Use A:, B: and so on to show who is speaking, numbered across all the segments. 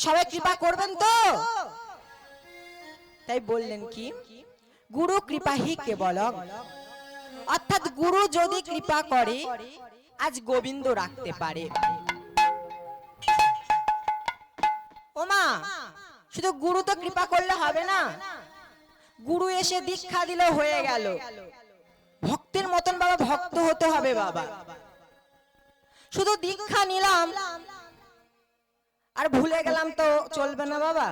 A: সবাই কৃপা করবেন তো? তাই বললেন কি, গুরু কৃপাহি কেবলম, অর্থাৎ গুরু যদি কৃপা করে আজ গোবিন্দ রাখতে পারে। ওমা, শুধু গুরু তো কৃপা করলে হবে না, গুরু এসে দীক্ষা দিলে হয়ে গেল। ভক্তের মতন বাবা ভক্ত হতে হবে বাবা। শুধু দীক্ষা নিলাম আর ভুলে গেলাম তো চলবে না বাবা।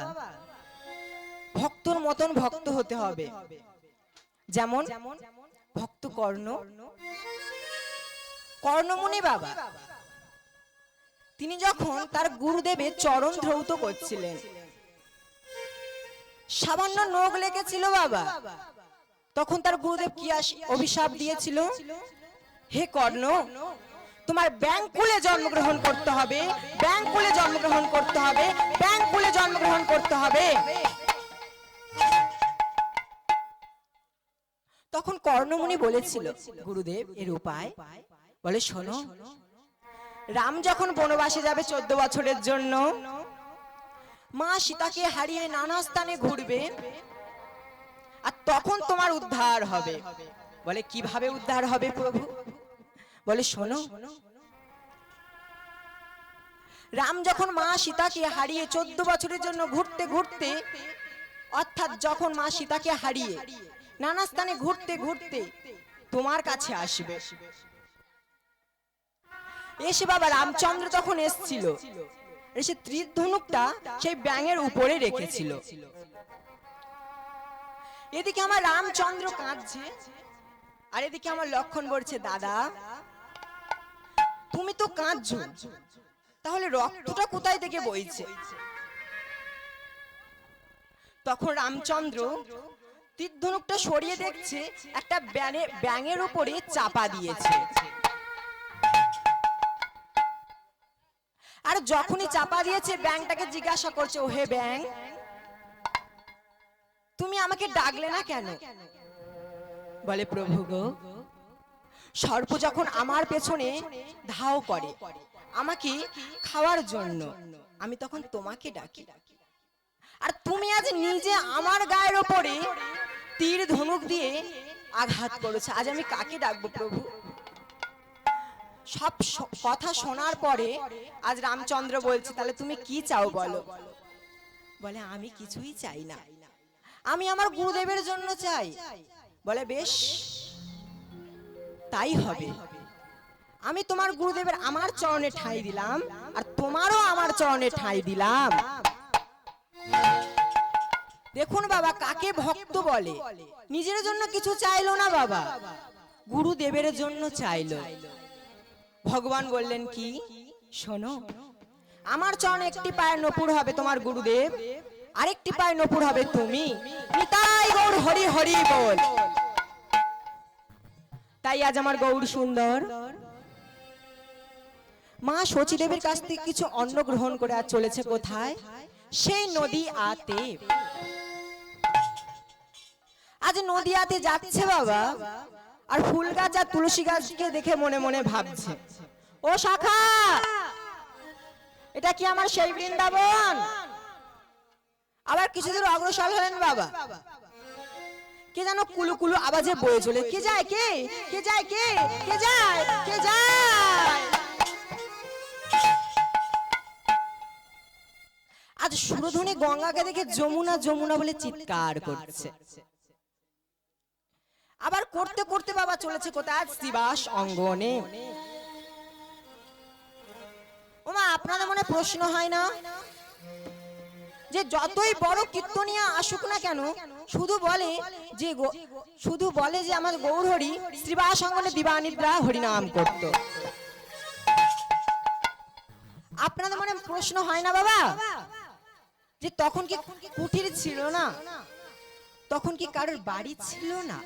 A: ভক্তর মতন ভক্ত হতে হবে। যেমন ভক্ত কর্ণমুনি বাবা, তিনি যখন তার গুরুদেবের চরণ ধৌত করছিলেন, সামান্য নখ লেগেছিল বাবা, তখন তার গুরুদেব কি অভিশাপ দিয়েছিল, হে কর্ণ, তোমার ব্যাংকুলে জন্মগ্রহণ করতে হবে, ব্যাংকুলে জন্মগ্রহণ করতে হবে, ব্যাংকুলে জন্মগ্রহণ করতে হবে। তখন কর্ণমুনি বলেছিল, গুরুদেব এর উপায় বলে, শোনো, রাম যখন বনবাসে যাবে 14 বছরের জন্য, মা সীতাকে হারিয়ে নানা স্থানে ঘুরবে, আর তখন তোমার উদ্ধার হবে। বলে কিভাবে উদ্ধার হবে প্রভু? বলে শোনো, রাম যখন মা সীতাকে হারিয়ে 14 বছরের জন্য ঘুরতে ঘুরতে, অর্থাৎ যখন মা সীতাকে হারিয়ে নানা স্থানে ঘুরতে ঘুরতে তোমার কাছে আসবে, এসে বাবা রামচন্দ্র তখন এসেছিল, এসে তীর ধনুকটা সেই ব্যাঙের উপরে রেখেছিল। এদিকে আমার রামচন্দ্র কাঁদছে, আর এদিকে আমার লক্ষণ বলছে, দাদা তুমি তো কাঁদছো, তাহলে রক্তটা কোথায় থেকে বইছে? তখন রামচন্দ্র তীর ধনুকটা সরিয়ে দেখছে একটা ব্যাঙের উপরে চাপা দিয়েছে। আর যখনই চাপা দিয়েছে, ব্যাঙটাকে জিজ্ঞাসা করছে, ও হে ব্যাঙ, তুমি আমাকে ডাকলে না কেন? বলে প্রভু গো, সর্প যখন আমার পেছনে ধাও করে আমাকে খাওয়ার জন্য, আমি তখন তোমাকে ডাকি, আর তুমি আজ নিজে আমার গায়ের ওপরে তীর ধনুক দিয়ে আঘাত করেছো, আজ আমি কাকে ডাকবো প্রভু? সব কথা শোনার পরে আজ রামচন্দ্র বলছে, তাহলে তুমি কি চাও বলো? বলে আমি কিছুই চাই না, আমি আমার গুরুদেবের জন্য চাই। বলে বেশ, তাই হবে, আমি তোমার গুরুদেবের আমার চরণে ঠাঁই দিলাম, আর তোমারও আমার চরণে ঠাঁই দিলাম। দেখুন বাবা, কাকে ভক্ত বলে? নিজের জন্য কিছু চাইলো না বাবা, গুরুদেবের জন্য চাইলো। ভগবান বললেন কি, শোনো, আমার চরণে একটি পায়ের নপুর হবে তোমার গুরুদেব, আরেকটি পায়ের নপুর হবে তুমি। নিতাই গৌর হরি হরি বল। তাই আজ আমার গৌর সুন্দর মা শচীদেবের কাছ থেকে কিছু অন্ন গ্রহণ করে আজ চলেছে কোথায়? সেই নদী আতে। আজ নদীয়াতে যাচ্ছে বাবা, আর ফুল গাছ আর তুলসী গাছকে দেখে মনে মনে ভাবছে, ও শাখা, এটা কি আমার সেই বৃন্দাবন? আবার কিছু দূর অগ্রসর হলেন বাবা, কে যেন কুলু কুলু আওয়াজে বয়ে চলে, কে যায়, কে কে যায়, কে কে যায়, কে যায়? আজ সুরধনী গঙ্গাকে দেখে যমুনা যমুনা বলে চিৎকার করছে। আবার করতে করতে বাবা চলেছে কোথায়? শ্রীবাস অঙ্গনে। ওমা, আপনাদের মনে প্রশ্ন হয় না যে যতই বড় কীর্তনিয়া আসুক না কেন, শুধু বলে যে আমার গৌর হরি শ্রীবাস অঙ্গনে দিবানিদ্রা হরিনাম করত। আপনাদের মনে প্রশ্ন হয় না বাবা যে তখন কি কুঠির ছিল না? তখন কি কারোর বাড়ি ছিল না?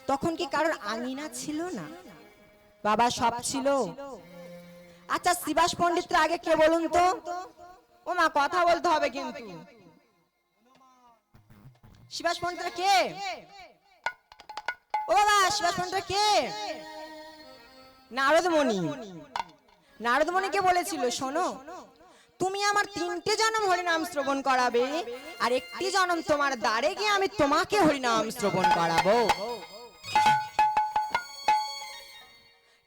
A: তখন কি কারোর আঙিনা ছিল না? বাবা সব ছিল। আচ্ছা, শ্রীবাস পণ্ডিতরা আগে কে বলুন তো? ও মা, কথা বলতে হবে কিন্তু। শ্রীবাস পণ্ডিতরা কে? ও বাবা, শ্রীবাস পণ্ডিতরা কে? নারদমণি। নারদমণিকে বলেছিল, শোনো, তুমি আমার 3টে জনম হরিনাম শ্রবণ করাবে, আর একটি জনম তোমার দ্বারে গিয়ে আমি তোমাকে হরিনাম শ্রবণ করাবো।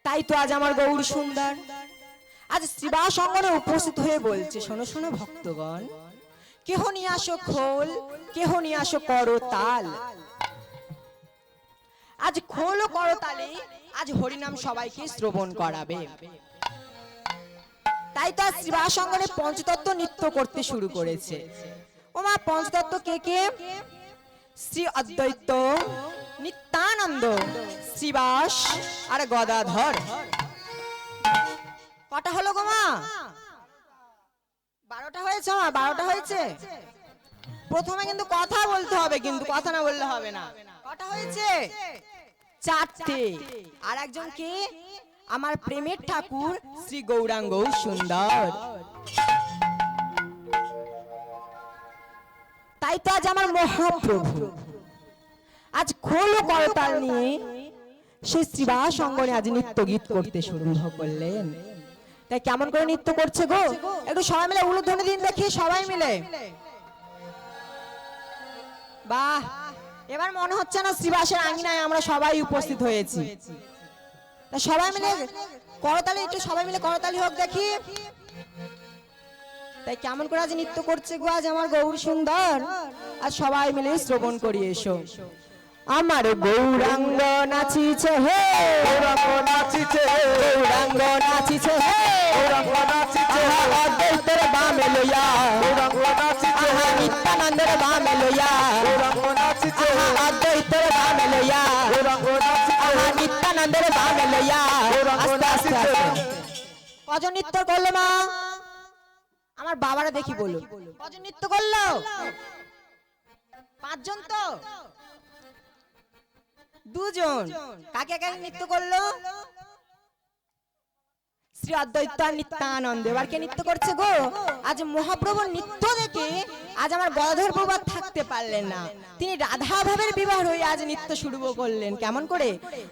A: তাই তো আজ আমার গৌর সুন্দর আজ শ্রীবাস অঙ্গনে উপস্থিত হয়ে বলছে, শোনো শোনো ভক্তগণ, কেহ নিয়ে আসো খোল, কেহ নিয়ে আসো করতাল। আজ খোল ও করতালে আজ হরিনাম সবাইকে শ্রবণ করাবে। তাই তো আজ শ্রীবাস অঙ্গনে পঞ্চতত্ত্ব নৃত্য করতে শুরু করেছে। ও মা, পঞ্চতত্ত্ব কে কে? শ্রী অদ্বৈত, নিত্যানন্দ, শ্রীবাস আর গদাধর। কটা হলো গো মা? 12টা হয়েছে মা, 12টা হয়েছে। প্রথমে কিন্তু কথা বলতে হবে, কিন্তু কথা না বললে হবে না। কটা হয়েছে? 4টে। আর একজন কে? আমার প্রেমের ঠাকুর শ্রী গৌরাঙ্গ সুন্দর। তাই তো আজ আমার মহাপ্রভু আজ খোল ও করতাল নিয়ে সে শ্রীবাস অঙ্গনে আজ নৃত্য গীত করতে শুরু করলেন। তাই কেমন করে নৃত্য করছে গো? একটু সবাই মিলে উলুধ্বনি দিন দেখি, সবাই মিলে। বাহ, এবার মনে হচ্ছে না শ্রীবাসের আঙ্গিনায় আমরা সবাই উপস্থিত হয়েছি। তা সবাই মিলে করতালি, একটু সবাই মিলে করতালি হোক দেখি। তাই কেমন করে আজ নৃত্য করছে গো আজ আমার গৌর সুন্দর? আর সবাই মিলে শ্রবণ করি এসো। আমার গৌরাঙ্গ নাচিছে হে,
B: গৌরাঙ্গ নাচিছে,
A: গৌরাঙ্গ নাচিছে হে,
B: গৌরাঙ্গ নাচিছে,
A: অদ্বৈতের বামে লইয়া,
B: গৌরাঙ্গ নাচিছে,
A: নিত্যানন্দের বামে লইয়া,
B: গৌরাঙ্গ নাচিছে,
A: অদ্বৈতের বামে লইয়া,
B: গৌরাঙ্গ নাচিছে,
A: নিত্যানন্দের বামে লইয়া।
B: গৌরাঙ্গ নাচিছে।
A: কজন নৃত্য করলো মা? আমার বাবারা দেখি বলো, কজন নৃত্য করলো? 5 জন তো? 2 জন। কাকে কাকে নৃত্য করলো? শ্রী অদ্বৈত আর নিত্যানন্দ। এবার কে নৃত্য করছে গো? আজ মহাপ্রভুর নৃত্য দেখে আজ আমার গদাধর প্রভু আর থাকতে পারলেন না। তিনি রাধা ভাবের বিবাহ হয়ে আজ নৃত্য শুরু করলেন। কেমন করে?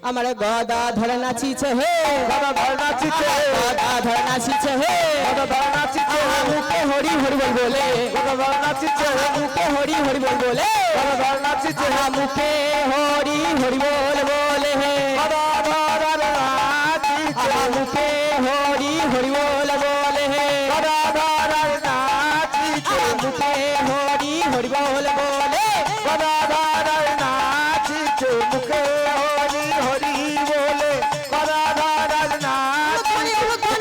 A: আমার গদাধর নাচিছে হে,
B: গদাধর নাচিছে,
A: গদাধর নাচিছে হে,
B: গদাধর নাচিছে,
A: মুখে হরি হরি বল বলে,
B: গদাধর নাচিছে,
A: মুখে হরি হরি বল বলে,
B: গদাধর নাচিছে,
A: মুখে হরি হরি বল বলে হে,
B: গদাধর নাচিছে,
A: মুখে হরি হরি বল বলে হে,
B: গদাধর নাচিছে,
A: মুখে হরি হরি বল বলে,
B: গদাধর নাচিছে, মুখে হরি হরি বলে, গদাধর নাচিছে, মুখে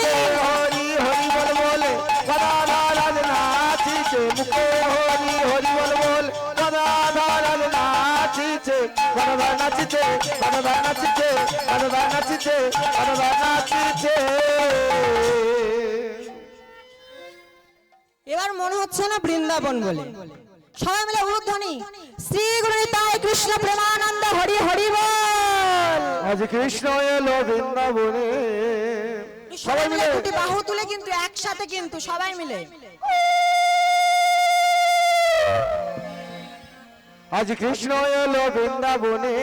B: হরি হরি বল বলে, গদাধর নাচিছে, মুখে হরি হরি বল বল, গদাধর নাচিছে, গদাধর নাচিছে, গদাধর নাচিছে, গদাধর নাচিছে, গদাধর নাচিছে।
A: এবার মনে হচ্ছে না বৃন্দাবন বলে। সবাই মিলে উলুধ্বনি, শ্রী গুরু নিতাই কৃষ্ণ প্রেমানন্দ হরি হরি বল।
B: আজ কৃষ্ণ এলো বৃন্দাবনে।
A: সবাই মিলে দুটি বাহু তুলে কিন্তু একসাথে, কিন্তু সবাই মিলে
B: আজ কৃষ্ণ এলো বৃন্দাবনে।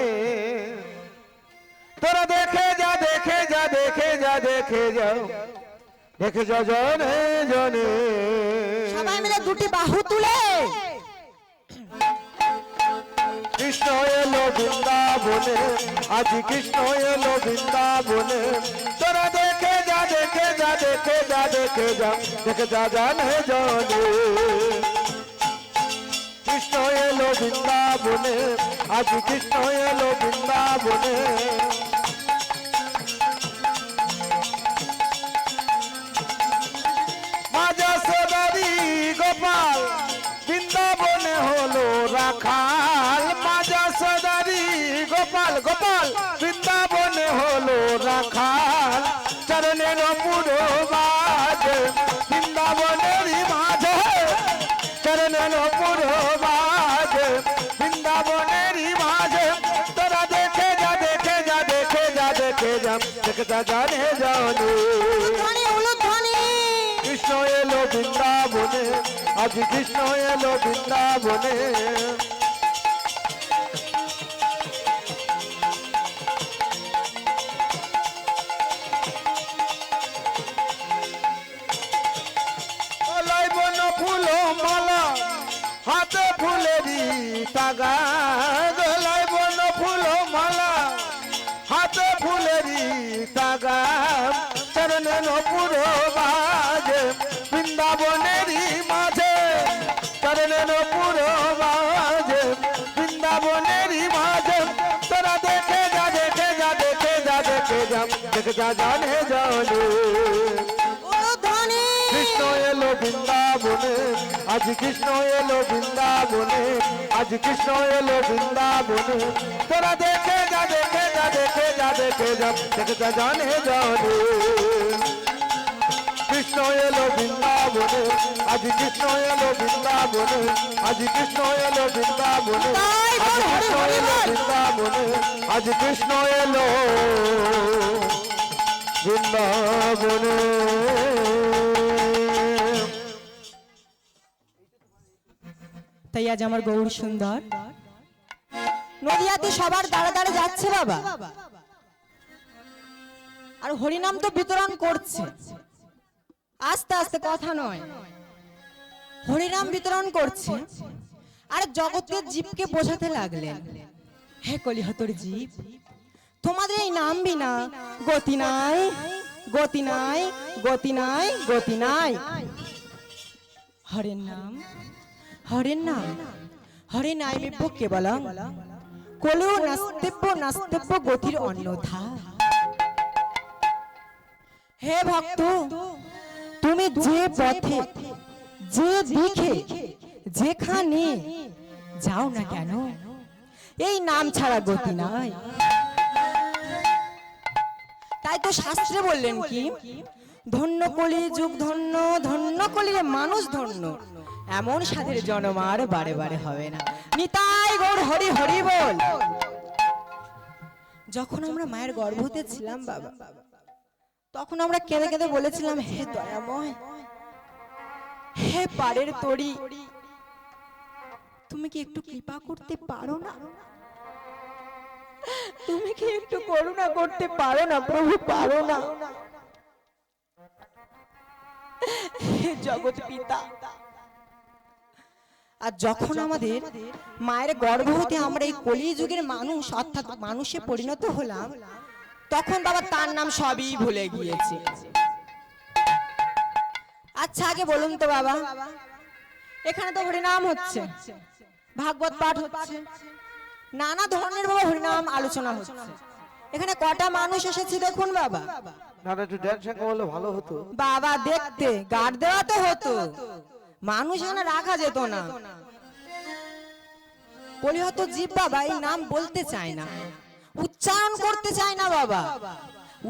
B: তোরা দেখে যা, দেখে যা, দেখে যা, দেখে যাও, দেখে যা জনে জনে।
A: সবাই মিলে দুটি বাহু তুলে
B: কৃষ্ণ এলো বৃন্দাবনে, আজ কৃষ্ণ এলো বৃন্দাবনে। তোরা দেখে যা, দেখে যা, দেখে যা, দেখে যা, দেখে যা জনে জনে। কৃষ্ণ এলো বৃন্দাবনে, আজ কৃষ্ণ এলো বৃন্দাবনে। মাজা সদারি গোপাল বৃন্দাবনে হলো রাখাল। মাজা সদারি গোপাল, গোপাল বৃন্দাবনে হলো রাখাল। চরণের পুরো বাজে বৃন্দাবনেরই মাঝে, চরণের পুরো বাজে বৃন্দাবনেরই মাঝে। তোরা দেখে যা, দেখে যা, দেখে যা, দেখে যা, দেখে যা জানে জানে। কৃষ্ণ এলো বৃন্দাবনে, আজ কৃষ্ণ এলো বৃন্দাবনে। বৃন্দাবনেরই মাঝে চরণের পুরো মাঝে বৃন্দাবনেরই মাঝে তোরা দেখে যা দেখে যা দেখে যা দেখে যা দেখে যা জানে জানে
A: উলুধ্বনি
B: কৃষ্ণ এলো বৃন্দাবনে আজ কৃষ্ণ এলো বৃন্দাবনে আজ কৃষ্ণ এলো বৃন্দাবনে তোরা দেখে যা দেখে যা দেখে যা দেখে যা দেখে যা জানে জানে কৃষ্ণ এলো বৃন্দাবনে আজ কৃষ্ণ এলো বৃন্দাবনে আজ কৃষ্ণ এলো বৃন্দাবনে আজ কৃষ্ণ এলো বৃন্দাবনে আজ কৃষ্ণ এলো বৃন্দাবনে
A: তাই আজ আমার গৌর সুন্দর নদিয়াতে সবার দাঁড়ে দাঁড়ে যাচ্ছে বাবা, আর হরিনাম তো বিতরণ করছে। আস্তে আস্তে কথা নয়, হরিনাম বিতরণ করছে আর জগতের জীবকে বোঝাতে লাগলেন, হে কলিহতর জীব, তোমাদের এই নাম বিনা গতি নাই, গতি নাই, গতি নাই, গতি নাই। হরের নাম, হরের নাম, হরে নাইমেভ্য কেবলং কলো নাস্তেব্য নাস্তেব্য গতির অন্যথা। হে ভক্ত, তুমি যে পথে যে দিকে যেখানে যাও না কেন, এই নাম ছাড়া গতি নাই। তাই তো শাস্ত্রে বললেন কি, ধন্য কলি যুগ ধন্য, ধন্য কলির মানুষ ধন্য, এমন সাধের জন্ম আর বারে বারে হবে না। নিতাই গৌর হরি হরি বল। যখন আমরা মায়ের গর্ভতে ছিলাম বাবা, তখন আমরা কেঁদে কেঁদে বলেছিলাম, হে দয়াময়, হে পারের তরি, তুমি কি একটু কৃপা করতে পারো না? তুমি কি একটু করুণা করতে পারো না প্রভু, পারো না? হে জগৎ পিতা, আর যখন আমাদের মায়ের গর্ভ হতে আমরা এই কলিযুগের মানুষ অর্থাৎ মানুষে পরিণত হলাম, তখন বাবা তার নাম সবই ভুলে গিয়েছে। আচ্ছা আগে বলুন তো বাবা, এখানে তো হরিনাম হচ্ছে, ভাগবত পাঠ হচ্ছে, নানা ধরনের বাবা হরিনাম আলোচনা হচ্ছে, এখানে কটা মানুষ এসেছে দেখুন বাবা।
B: না একটু ড্যান্স করলে ভালো হতো
A: বাবা, দেখতে গার্ড দেওয়া তো হতো, মানুষ এখানে রাখা যেত না। কলিহত জীব বাবা এই নাম বলতে চায় না, উচ্চারণ করতে চায় না বাবা,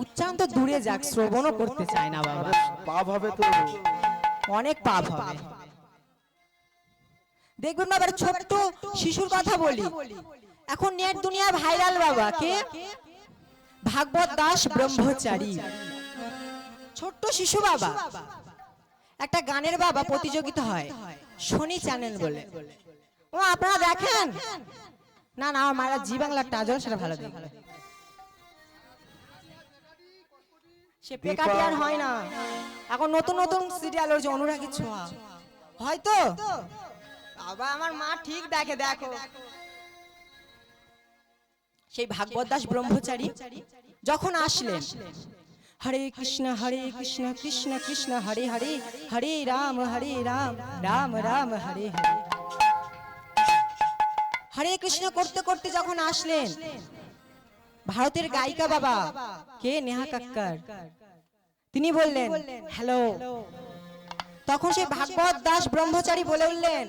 A: উচ্চারণ তো দূরে যাক, শ্রবণও করতে চায় না বাবা,
B: পাপ হবে তো,
A: অনেক পাপ হবে। দেখবেন বাবা, ছোট্ট শিশুর কথা বলি, এখন নেট দুনিয়া ভাইরাল বাবা, কে? ভাগবত দাস ব্রহ্মচারী, ছোট্ট শিশু বাবা। একটা গানের বাবা প্রতিযোগিতা হয় শনি চ্যানেল বলে, ও আপনারা দেখেন? না না, আমার মায়েরা জি বাংলা টাজল সেটা ভালো দেখবে, সে পেকাটি আর হয় না, এখন নতুন নতুন সিরিয়াল হচ্ছে, অনুরাগী ছোঁয়া হয়তো বাবা, আমার মা ঠিক দেখে, দেখো। সেই ভাগবত দাস ব্রহ্মচারী যখন আসলেন, হরে কৃষ্ণ কৃষ্ণ কৃষ্ণ হরে হরে, হরে রাম রাম রাম হরে হরে, হরে কৃষ্ণ করতে করতে যখন আসলেন, ভারতের গায়িকা বাবা কে, নেহা কক্কর, তিনি বললেন হ্যালো, তখন সেই ভাগবত দাস ব্রহ্মচারী বলে উঠলেন,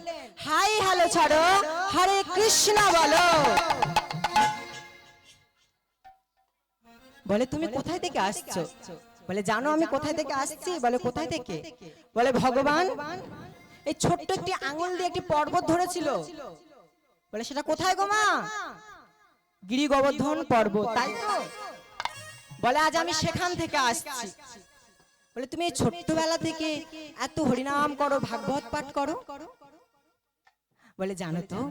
A: হাই হ্যালো ছাড়ো, হরে কৃষ্ণ বলো। বলে তুমি কোথায় থেকে আসছো? বলে জানো আমি কোথায় থেকে আসছি? বলে কোথায় থেকে? বলে ভগবান এই ছোট্ট একটি আঙুল দিয়ে একটি পর্বত ধরেছিল। বলে সেটা কোথায় গো মা? গিরি গোবর্ধন পর্বত, তাই তো? বলে আজ আমি সেখান থেকে আসছি। বলে তুমি এই ছোট্টবেলা থেকে এত হরিনাম করো, ভাগবত পাঠ করো? বলে জানো তো,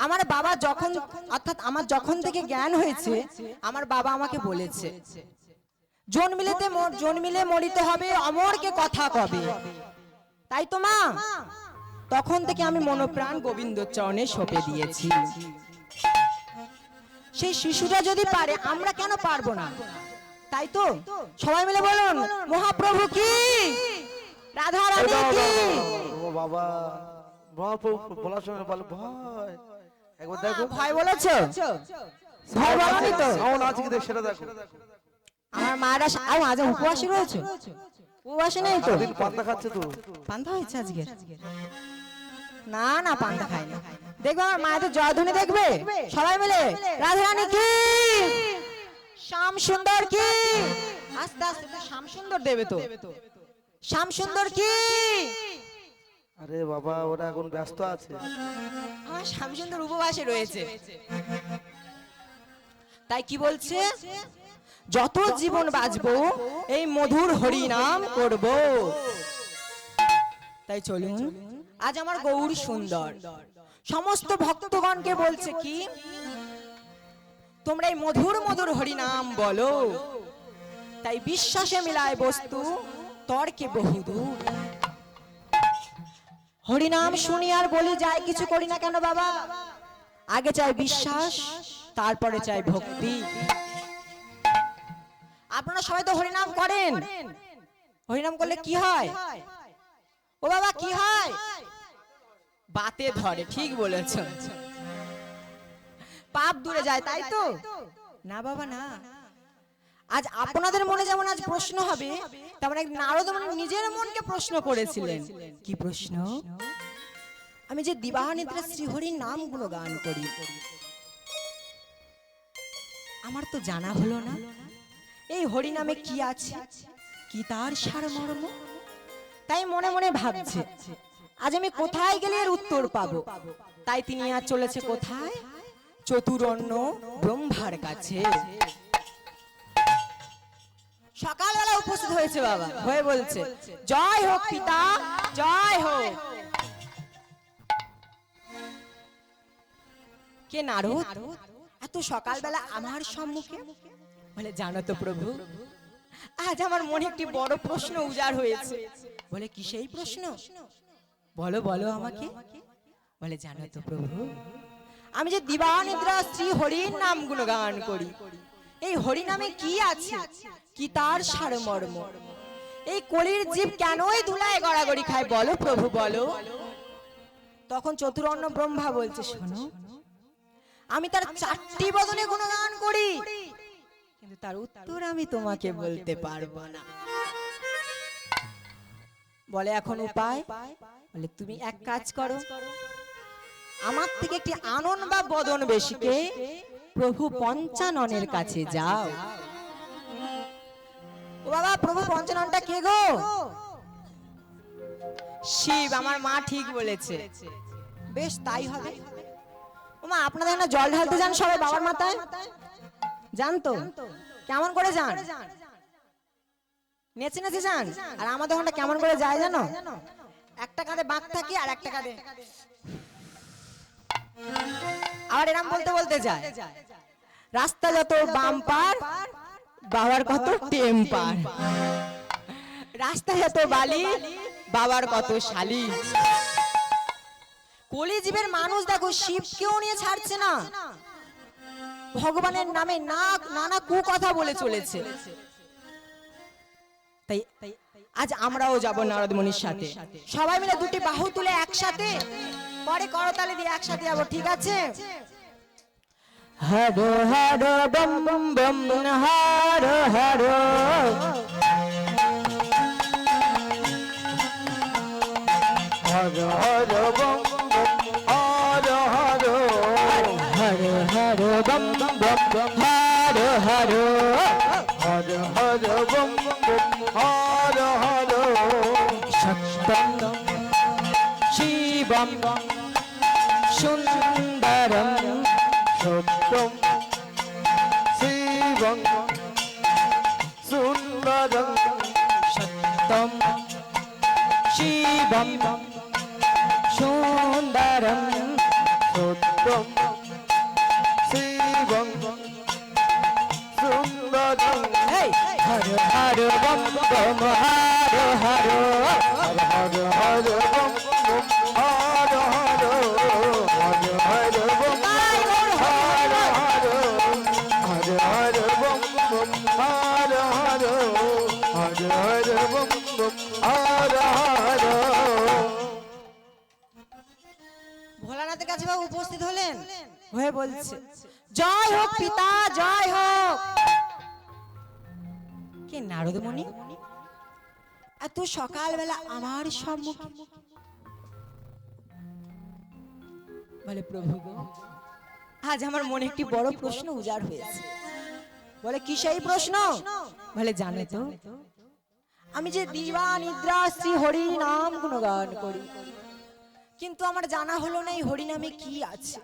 A: আমার বাবা যখন অর্থাৎ আমার যখন থেকে জ্ঞান হয়েছে, আমার বাবা আমাকে বলেছে জন্মিলে মরিতে হবে, অমরকে কথা কবে। তাই তো মা, তখন থেকে আমি মনোপ্রাণ গোবিন্দর চরণে সঁপে দিয়েছি। সেই শিশুরা যদি পারে, আমরা কেন পারবো না? তাই তো সবাই মিলে বলুন, মহাপ্রভু কি, রাধা রানী কি
B: ও বাবা বাপ বলার সময় বলে ভয় একবার দেখো
A: ভয় বলেছো ভয় বলনি তো
B: সাউন্ড আছে কি দেখ সেটা দেখো
A: আমার মারা আজ উপবাসী রয়েছে উপবাসী নেই তো
B: দিন পান্তা খাচ্ছে তো
A: পান্তা হয়েছে আজকে না না পান্তা খাইনি দেখবে আমার মায়ের তো জয়ধ্বনি দেখবে সবাই মিলে রাধা রানী কি শ্যাম সুন্দর কি আস্তে আস্তে শ্যাম সুন্দর দেবে তো শ্যাম সুন্দর কি
B: আরে বাবা ওরা এখন ব্যস্ত আছে
A: আমার শ্যাম সুন্দর উপবাসে রয়েছে তাই কি বলছে যত জীবন বাঁচবো এই মধুর হরি নাম করব তাই চলুন আজ আমার গৌর সুন্দর সমস্ত ভক্তগণকে বলছে কি তোমরা এই মধুর মধুর হরি নাম বলো তাই বিশ্বাসে মিলায় বস্তু তর্কে বহুদূর হরি নাম শুনি আর বলি যাই কিছু করি না কেন বাবা আগে চাই বিশ্বাস তারপরে চাই ভক্তি আপনারা সবাই তো হরিনাম করেন হরিনাম করলে কি হয় ও বাবা কি হয় বাতে ধরে ঠিক বলেছ পাপ দূরে যায় তাই তো না বাবা না আজ আপনাদের মনে যেমন আজ প্রশ্ন হবে তেমন এক নারদ মানে নিজের মনকে প্রশ্ন করেছিলেন কি প্রশ্ন আমি যে দিবানিদ্রা শ্রীহরির নাম গুণগান করি আমার তো জানা হলো না এই হরি নামে কি আছে কি তার সারমর্ম তাই মনে মনে ভাবছে আজ আমি কোথায় গেলে এর উত্তর পাবো তাই তিনি আজ চলেছে কোথায় চতুরণ্য ব্রহ্মার কাছে সকালবেলা উপস্থিত হয়েছে বাবা হয়ে বলছে জয় হোক পিতা জয় হোক কে নারদ এত সকালবেলা আমার সম্মুখে বলে জানো তো প্রভু আজ আমার মনে একটি বড় প্রশ্ন উজাড় হয়েছে বলে কি সেই প্রশ্ন বলো বলো আমাকে বলে জানো তো প্রভু আমি যে দিবানিদ্রা শ্রী হরির নাম গুণগান করি এই হরি নামে কি আছে কি তার সারমর্ম এই কলির জীব কেনই ধুলায় গড়াগড়ি খায় বলো প্রভু বলো তখন চতুরণ্য ব্রহ্মা বলছে শোনো আমি তার চারটি বদনে গুণগান করি কিন্তু তার উত্তর আমি তোমাকে বলতে পারবো না বলে এখন উপায় বলে তুমি এক কাজ করো আমার থেকে একটি আনন বা বদন বেশিকে প্রভু পঞ্চাননের কাছে যাও ও বাবা প্রভু পঞ্চাননটা কে গো শিব আমার মা ঠিক বলেছে বেশ তাই হবে ও মা আপনাদের না জল ঢালতে যান সবাই বাবার মাথায় যান তো কেমন করে যান নেচে নেচে যান আর আমাদের ওখানটা কেমন করে যায় জানো একটা কাঁধে বাঁক থাকে আর একটা কাঁধে আবার এরম বলতে বলতে যায় রাস্তা যত বাম পার বাবার কত টেম্পার রাস্তা যত বালি বাবার কত শালি কলিজীবের মানুষ দেখো শিবকেও নিয়ে ছাড়ছে না ভগবানের নামে নানা কুকথা বলে চলেছে তাই আজ আমরাও যাব নারদ মুনির সাথে সবাই মিলে দুটি বাহু তুলে একসাথে পরে করতালি দিয়ে একসাথে যাব ঠিক আছে Har Har bomb bomb Har Har
B: Har Har bomb Har Har
A: Har Har bomb bomb Har Har
B: Har Har bomb Har Har
A: সত্যম শিবম সুন্দরম
B: সত্যম শিবং সুন্দরং
A: সত্যম শিবম সুন্দরম
B: সত্যম Shivam সুন্দরং
A: Har Har bomb bomb Har Har
B: Har Har Har bomb Har Har Har Har bomb Har Har Har Har bomb Har Har Har Har bomb Har Har
A: কাছে বাবা উপস্থিত হলেন, হয়ে বলছে, জয় হোক পিতা, জয় হোক। কে নারদ মুনি? এত সকালবেলা আমার সম্মুখে? বলে প্রভু গো, আজ আমার মনে একটি বড় প্রশ্ন উজাড় হয়েছে। বলে কি সেই প্রশ্ন? বলে জানো তো, আমি যে দিবা নিদ্রা শ্রী হরি নাম গুণগান করি, কিন্তু আমার জানা হলো না এই হরি নামে কি আছে,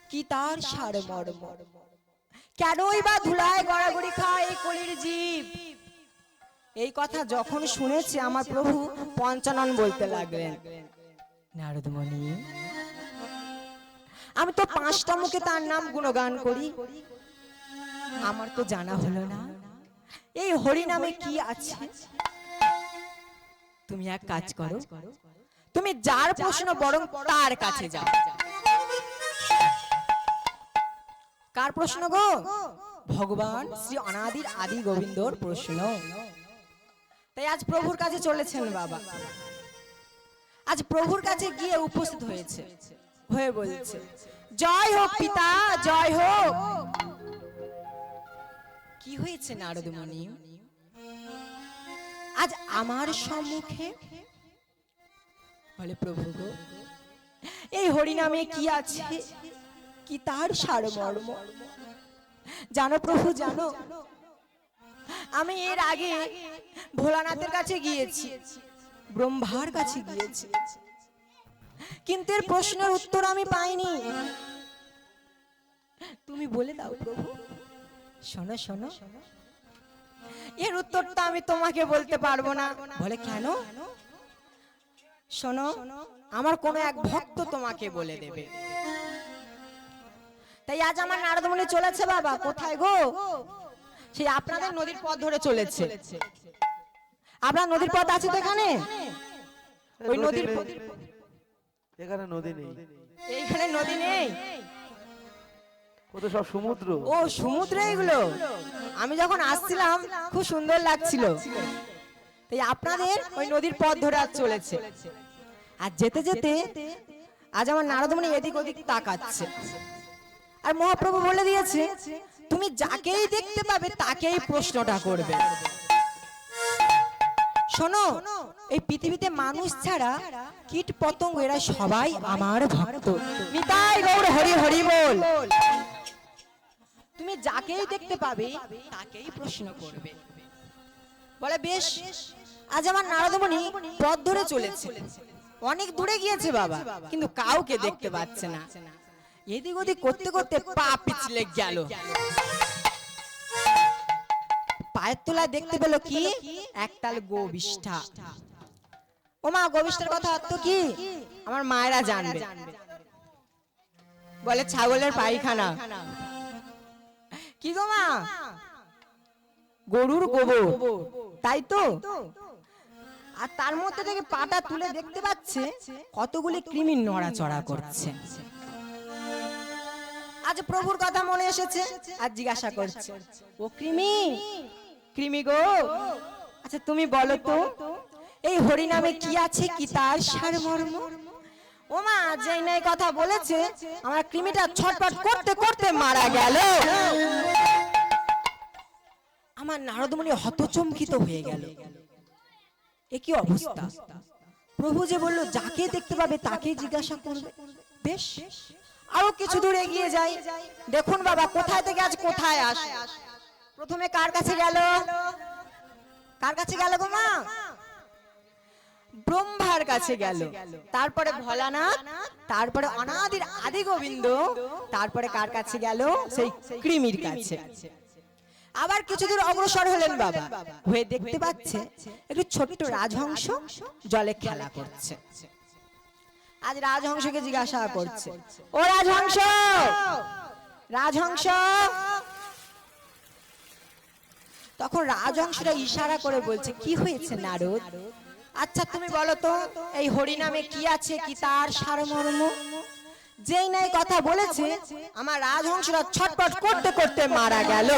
A: কি তার সারমর্ম, কেনই বা ধুলায় গড়াগড়ি খায় এই কলির জীব। এই কথা যখন শুনেছে আমার প্রভু পঞ্চানন বলতে লাগলেন, নারদ মুনি, আমি তো 5টা মুখে তার নাম গুণগান করি, আমার তো জানা হলো না এই হরি নামে কি আছে। তুমি এক কাজ করো, তুমি যার প্রশ্ন বরং তার কাছে যাও। কার প্রশ্ন গো? ভগবান শ্রী অনাদির আদি গোবিন্দর প্রশ্ন। তাই আজ প্রভুর কাছে চলেছেন বাবা, আজ প্রভুর কাছে গিয়ে উপস্থিত হয়েছে, হয়ে বলছে, জয় হোক পিতা, জয় হোক। কি হয়েছে নারদ মুনি? আজ আমার সম্মুখে? বলে প্রভু গো, এই হরি নামে কি আছে, কি তার সারমর্ম জানো প্রভু? জানো, আমি এর আগে ভোলানাথের কাছে গিয়েছি, ব্রহ্মার কাছে গিয়েছি, কিন্তু এর প্রশ্নের উত্তর আমি পাইনি। তুমি বলে দাও প্রভু। শোনো শোনো, এর উত্তরটা আমি তোমাকে বলতে পারবো না। বলে কেন? শোনো, আমার কোন এক ভক্ত তোমাকে বলে দেবে। তাই আজ আমার নারদ মুনি চলেছে বাবা, কোথায় গো? সেই আপনাদের নদীর পথ ধরে চলেছে। আপনার নদীর পথ আছে তো এখানে? ওই নদীর
B: এখানে নদী নেই,
A: এইখানে নদী নেই,
B: ও তো সব সমুদ্র।
A: ও সমুদ্র এগুলো। আমি যখন আসছিলাম খুব সুন্দর লাগছিল, তাই আপনাদের ওই নদীর পথ ধরে আজ চলেছে। আর যেতে যেতে আজ আমার নারদ মুনি এদিক ওদিক তাকাচ্ছে, আর মহাপ্রভু বলে দিয়েছে, তুমি যাকেই দেখতে পাবে তাকেই প্রশ্নটা করবে। শোনো, এই পৃথিবীতে মানুষ ছাড়া কীট পতঙ্গ এরা সবাই আমার ভক্ত। নিতাই গৌর হরি হরি বল। তুমি যাকেই দেখতে পাবে তাকেই প্রশ্ন করবে। বলে বেশ, আজ আমার নারদ মুনি পথ ধরে চলেছে, অনেক দূরে গিয়েছে বাবা, কিন্তু কাউকে দেখতে পাচ্ছে না। এদিক ওদিক করতে করতে পা পিছলে গেল, পায়ের তলায় দেখতে পেল কি? একতাল গোবিষ্ঠা। ও মা, গোবিষ্ঠার কথা অর্থ কি আমার মায়েরা জানবে। বলে ছাগলের পায়খানা। কি গো মা? গরুর গোবর, তাই তো? আর তার মধ্যে থেকে পাটা তুলে দেখতে পাচ্ছে কতগুলি কৃমি নড়াচড়া করছে। আজ প্রভুর কথা মনে এসেছে, আর জিজ্ঞাসা করছে, ও কৃমি, কৃমি গো, আচ্ছা তুমি বলো তো এই হরি নামে কি আছে, কি তার সারমর্ম? ও মা, যেই নাই কথা বলেছে আমার কৃমিটা ছটপট করতে করতে মারা গেল। আমার নারদ মুনি হতচমকিত হয়ে গেল, এ কি অবস্থা? প্রভু যে বললো যাকে দেখতে পাবে তাকে জিজ্ঞাসা করবে। বেশ, আরো কিছু দূর এগিয়ে যাই। দেখুন বাবা, কোথায় থেকে আজ কোথায় আসে। প্রথমে কার কাছে গেল? কার কাছে গেল গো মা? ব্রহ্মার কাছে গেল, তারপরে ভোলানাথ, তারপরে অনাদির আদি গোবিন্দ, তারপরে কার কাছে গেল? সেই কৃমির কাছে। আবার কিছু দূর অগ্রসর হলেন বাবা, হয়ে দেখতে পাচ্ছে একটু ছোট্ট রাজহংস জলে খেলা করছে। আজ রাজহংসকে জিজ্ঞাসা করছে, ও রাজহংস, রাজহংস। তখন রাজহংসরা ইশারা করে বলছে, কি হয়েছে নারদ? আচ্ছা তুমি বলো তো এই হরি নামে কি আছে, কি তার সারমর্ম? যেই নাই কথা বলেছে আমার রাজহংসরা ছটপট করতে করতে মারা গেল।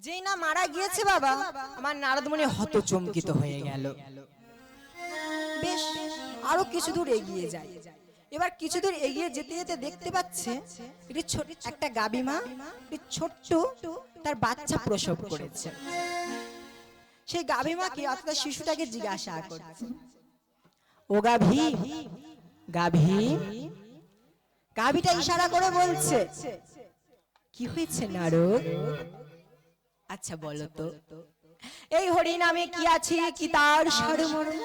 A: যেই না মারা গিয়েছে বাবা, আমার নারদ মুনি হতচমকিত হয়ে গেল। বেশ, আরো কিছু দূর এগিয়ে যায়। এবার কিছু দূর এগিয়ে যেতে যেতে দেখতে পাচ্ছে একটি ছোট একটা গাভী মা একটি ছোট্ট তার বাচ্চা প্রসব করেছে। সেই গাভী মাকে অর্থাৎ শিশুটাকে জিজ্ঞাসা করছে, ও গাভী, গাভী। গাভীটা ইশারা করে বলছে, কি হয়েছে নারদ? আচ্ছা বলো তো, এই হরি নামে কি আছে, কি তার সারমর্ম?